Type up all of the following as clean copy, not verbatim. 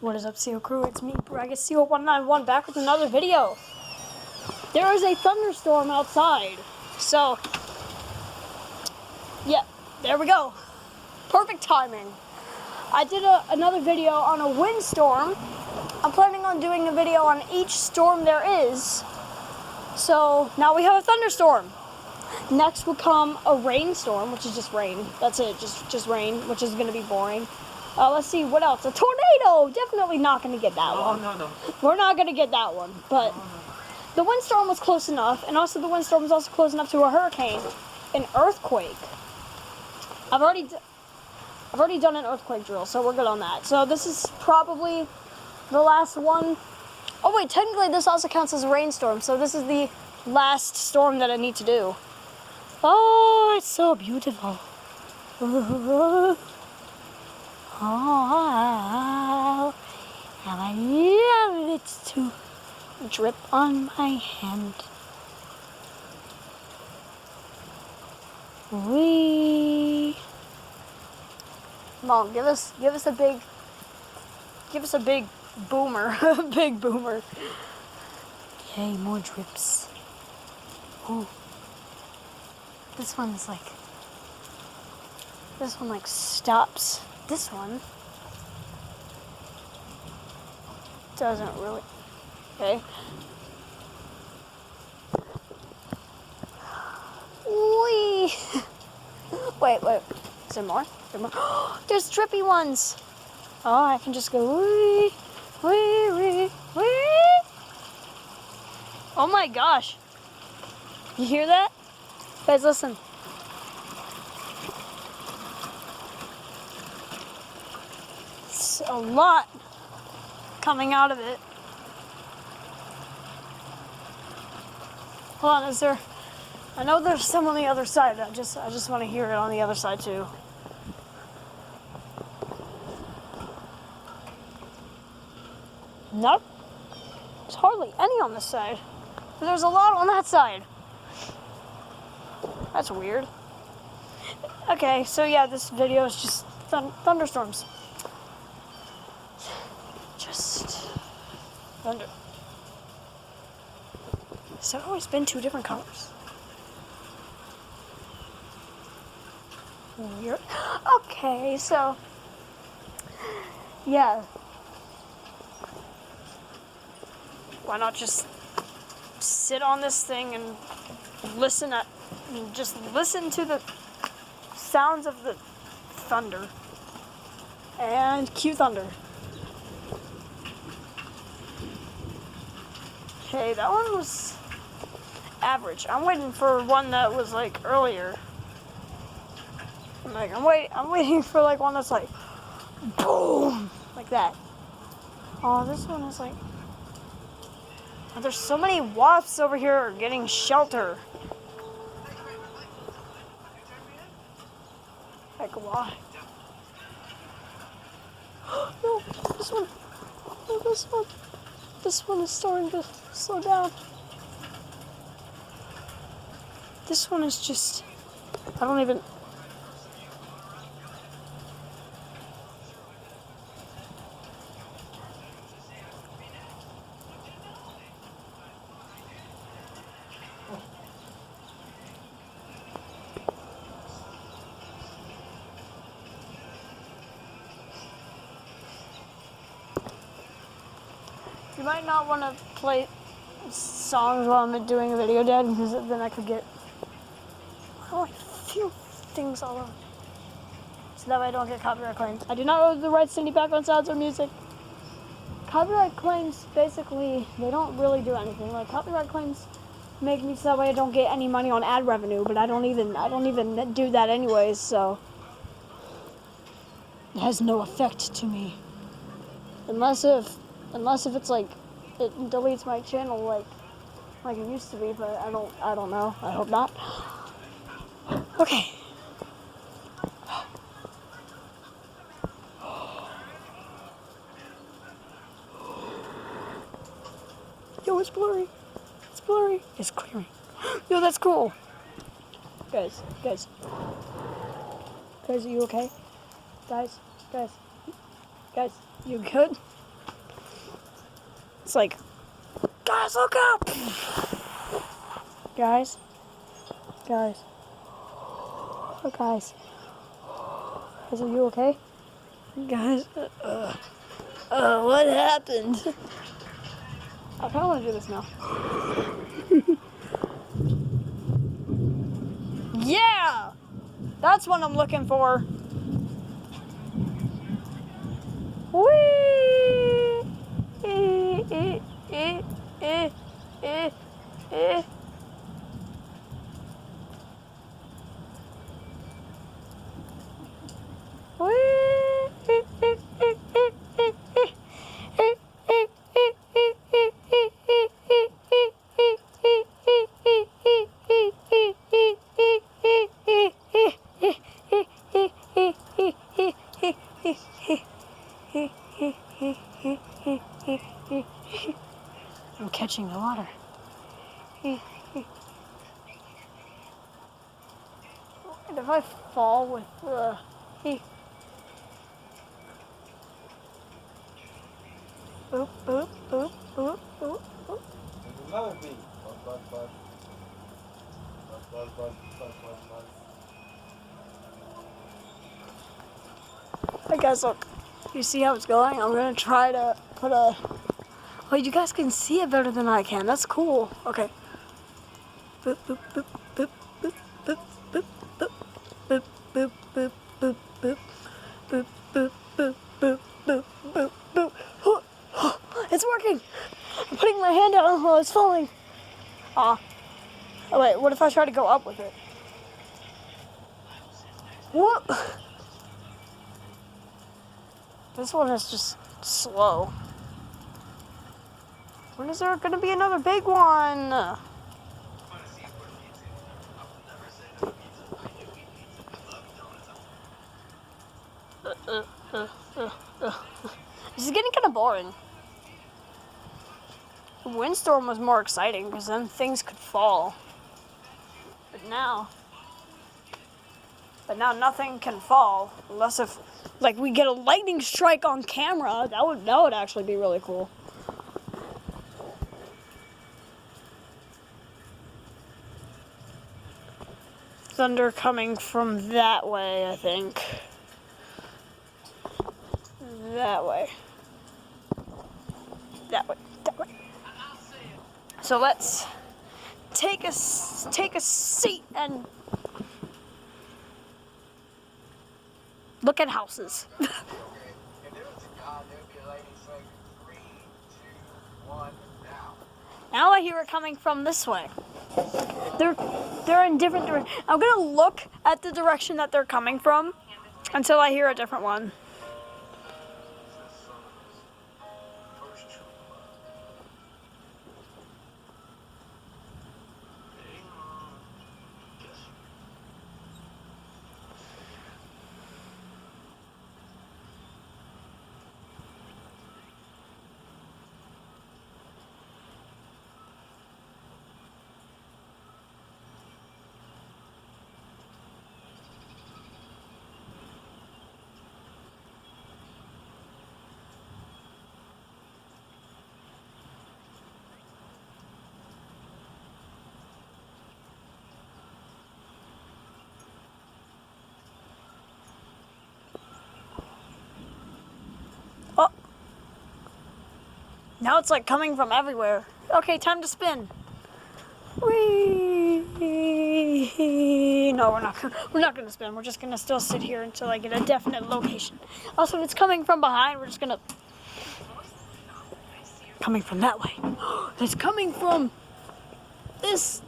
What is up, CO crew? It's me, Bragus CO191, back with another video. There is a thunderstorm outside, so yeah, there we go. Perfect timing. I did another video on a windstorm. I'm planning on doing a video on each storm there is. So now we have a thunderstorm. Next will come a rainstorm, which is just rain. That's it, just rain, which is going to be boring. Let's see, what else? A tornado! Definitely not going to get that one. No. We're not going to get that one, but the windstorm was close enough, and also the windstorm was also close enough to a hurricane, an earthquake. I've already done an earthquake drill, so we're good on that. So this is probably the last one. Oh wait, technically this also counts as a rainstorm, so this is the last storm that I need to do. Oh, it's so beautiful. Oh, how I love it to drip on my hand. Wee. Come on, give us a big boomer, big boomer. Yay, more drips. Oh, this one like stops. This one doesn't really. Okay. Wee. Wait. Is there more? There's drippy ones. Oh, I can just go wee. Oh my gosh. You hear that? Guys, listen. It's a lot coming out of it. Hold on, is there? I know there's some on the other side. I just want to hear it on the other side too. Nope. There's hardly any on this side. But there's a lot on that side. That's weird. Okay, so yeah, this video is just thunderstorms. Just thunder. Has there always been two different colors? Weird. Okay, so yeah. Why not just sit on this thing and just listen to the sounds of the thunder and cue thunder. Okay, that one was average. I'm waiting for one that was like earlier. I'm waiting for like one that's like boom, like that. Oh, this one is like. Oh, there's so many wasps over here getting shelter. Like why? No, this one. No, this one. This one is starting to slow down. This one is just. I don't even. You might not want to play songs while I'm doing a video, Dad, because then I could get a few things all over. So that way I don't get copyright claims. I do not own the rights to any background sounds or music. Copyright claims, basically, they don't really do anything. Like, copyright claims make me so that way I don't get any money on ad revenue, but I don't even do that anyways, so it has no effect to me. Unless if it's like it deletes my channel like it used to be, but I don't know. I hope not. Okay. Yo, it's blurry. It's blurry. It's clearing. Yo, that's cool. Guys, are you okay? Guys, you good? It's like, guys, look up! Guys. Guys. Oh, guys. Guys, are you okay? Guys, what happened? I kind of want to do this now. Yeah! That's what I'm looking for. Whee! I'm catching the water. And if I fall with the... Boop, boop, boop, boop, boop, boop. There's another bee. Buzz, buzz, buzz. Buzz, buzz, buzz, buzz, buzz, buzz. Hey guys, look. You see how it's going? I'm gonna try to put a... Oh, you guys can see it better than I can. That's cool. Okay. Boop, boop, boop, boop, boop, boop, boop, boop, boop, boop, boop, boop, boop, boop, boop, boop, boop, boop, boop, boop. It's working! I'm putting my hand down while it's falling. Oh wait, what if I try to go up with it? What? This one is just slow. When is there gonna be another big one? This is getting kind of boring. The windstorm was more exciting because then things could fall. But now nothing can fall unless if like we get a lightning strike on camera. That would actually be really cool. Thunder coming from that way, I think. That way. That way. That way. So let's take a seat and look at houses. If there was a God, there would be a lightning strike. 3, 2, 1, now. Now I hear it coming from this way. They're in different directions. I'm gonna look at the direction that they're coming from until I hear a different one. Oh. Now it's like coming from everywhere. Okay, time to spin. Whee! No, we're not gonna spin. We're just gonna still sit here until I get a definite location. Also, if it's coming from behind, we're just gonna... Coming from that way. It's coming from this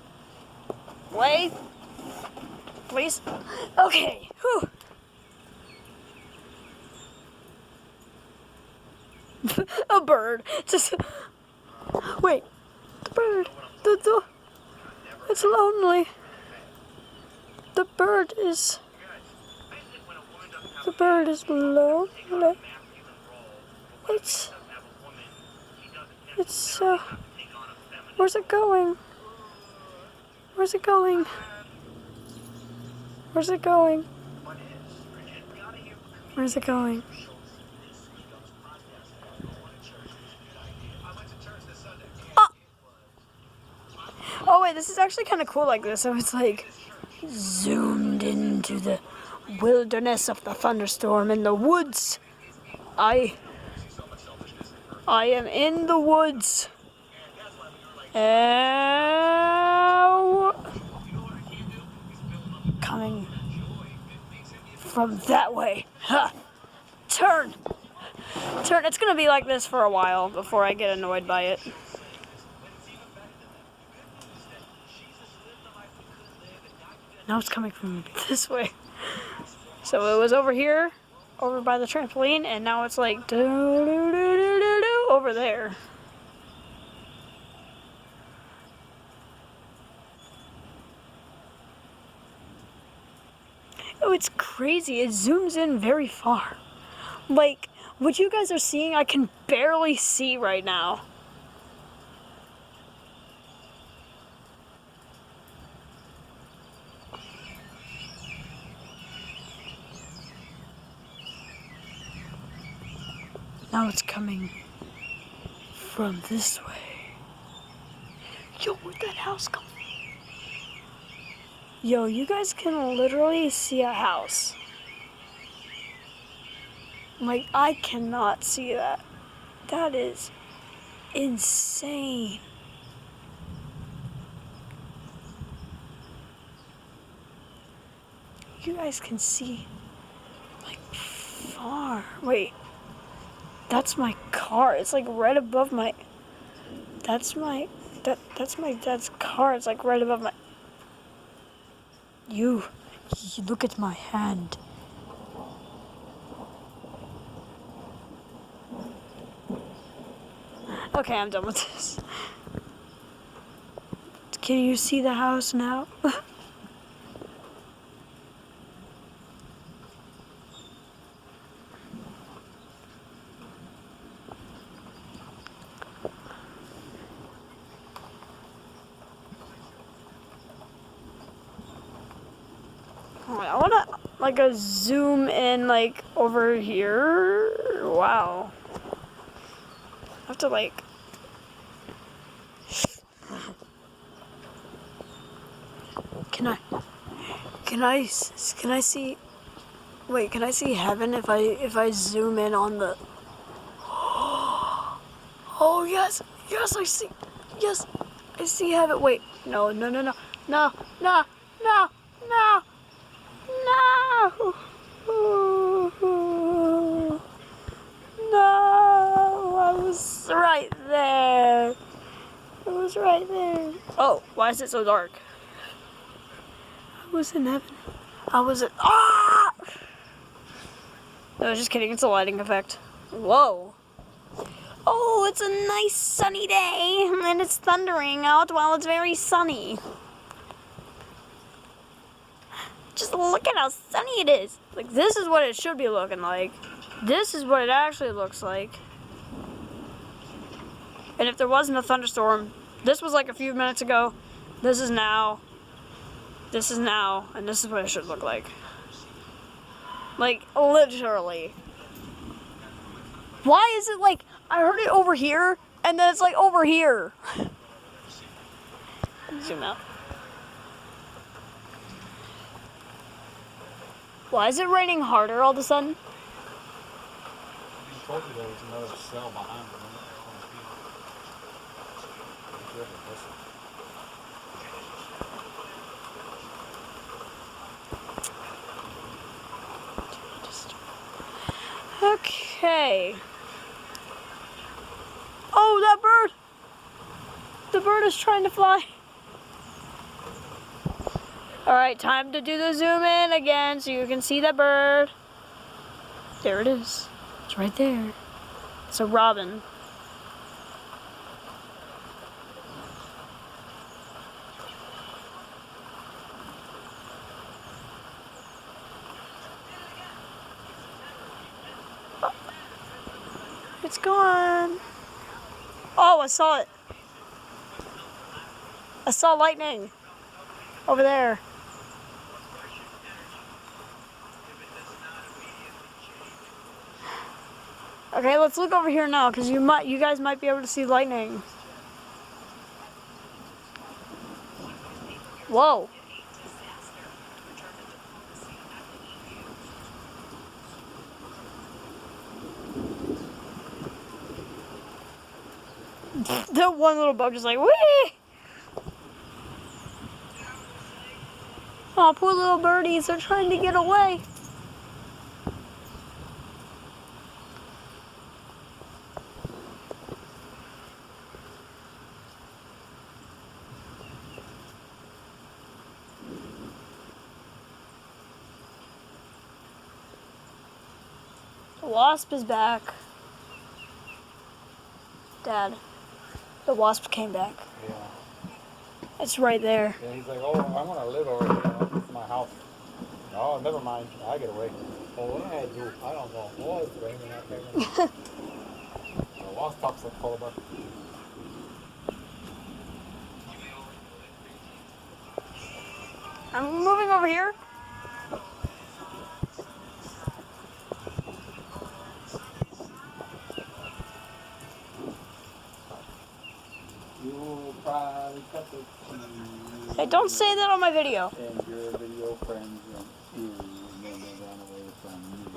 way. Please. Okay. Whew. A bird. Just wait. The bird. It's lonely. The bird is lonely. It's where's it going? Where's it going? Where's it going? Where's it going? way, this is actually kind of cool like this. So it's like zoomed into the wilderness of the thunderstorm in the woods. I am in the woods. Coming from that way. Ha! Turn! Turn. It's gonna be like this for a while before I get annoyed by it. Now it's coming from this way. So it was over here, over by the trampoline, and now it's like over there. Oh, it's crazy. It zooms in very far. Like, what you guys are seeing, I can barely see right now. Now it's coming from this way. Yo, where'd that house come from? Yo, you guys can literally see a house. Like, I cannot see that. That is insane. You guys can see, like, far. Wait. That's my car. It's like right above my. That's my dad's car. It's like right above my. You look at my hand. Okay, I'm done with this. Can you see the house now? I wanna like a zoom in like over here. Wow. I have to like. Can I see? Wait, can I see heaven if I zoom in on the? Oh yes, I see. Yes, I see heaven. Wait, no. No. I was right there. I was right there. Oh, why is it so dark? I was in heaven. I was at. Ah! No, just kidding. It's a lighting effect. Whoa. Oh, it's a nice sunny day, and it's thundering out while it's very sunny. Just look at how sunny it is. Like, this is what it should be looking like. This is what it actually looks like. And if there wasn't a thunderstorm, this was like a few minutes ago. This is now. This is now. And this is what it should look like. Like, literally. Why is it like, I heard it over here, and then it's like over here. Zoom out. Why is it raining harder all of a sudden? I told you there was another cell behind them. Okay. Oh, that bird! The bird is trying to fly. Alright, time to do the zoom in again so you can see the bird. There it is. It's right there. It's a robin. It's gone. Oh, I saw it. I saw lightning over there. Okay, let's look over here now, because you guys might be able to see lightning. Whoa. That one little bug just like, whee! Oh, poor little birdies, they're trying to get away. The wasp is back. Dad, the wasp came back. Yeah. It's right there. Yeah, he's like, oh, I want to live over here. It's my house. Oh, never mind. I get away. Oh, what did I do? I don't know. Oh, it's raining. I can't remember. The wasp pops up full of bugs. I'm moving over here. You'll probably cut the cheese. Hey, don't say that on my video. And your video friends won't see you and then they run away from you.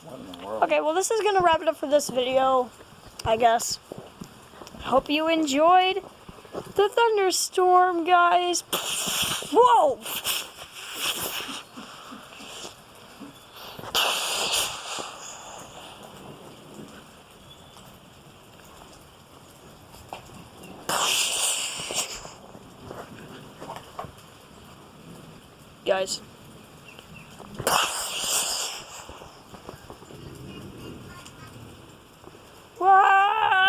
What in the world? Okay, well, this is going to wrap it up for this video, I guess. Hope you enjoyed the thunderstorm, guys. Whoa! Guys.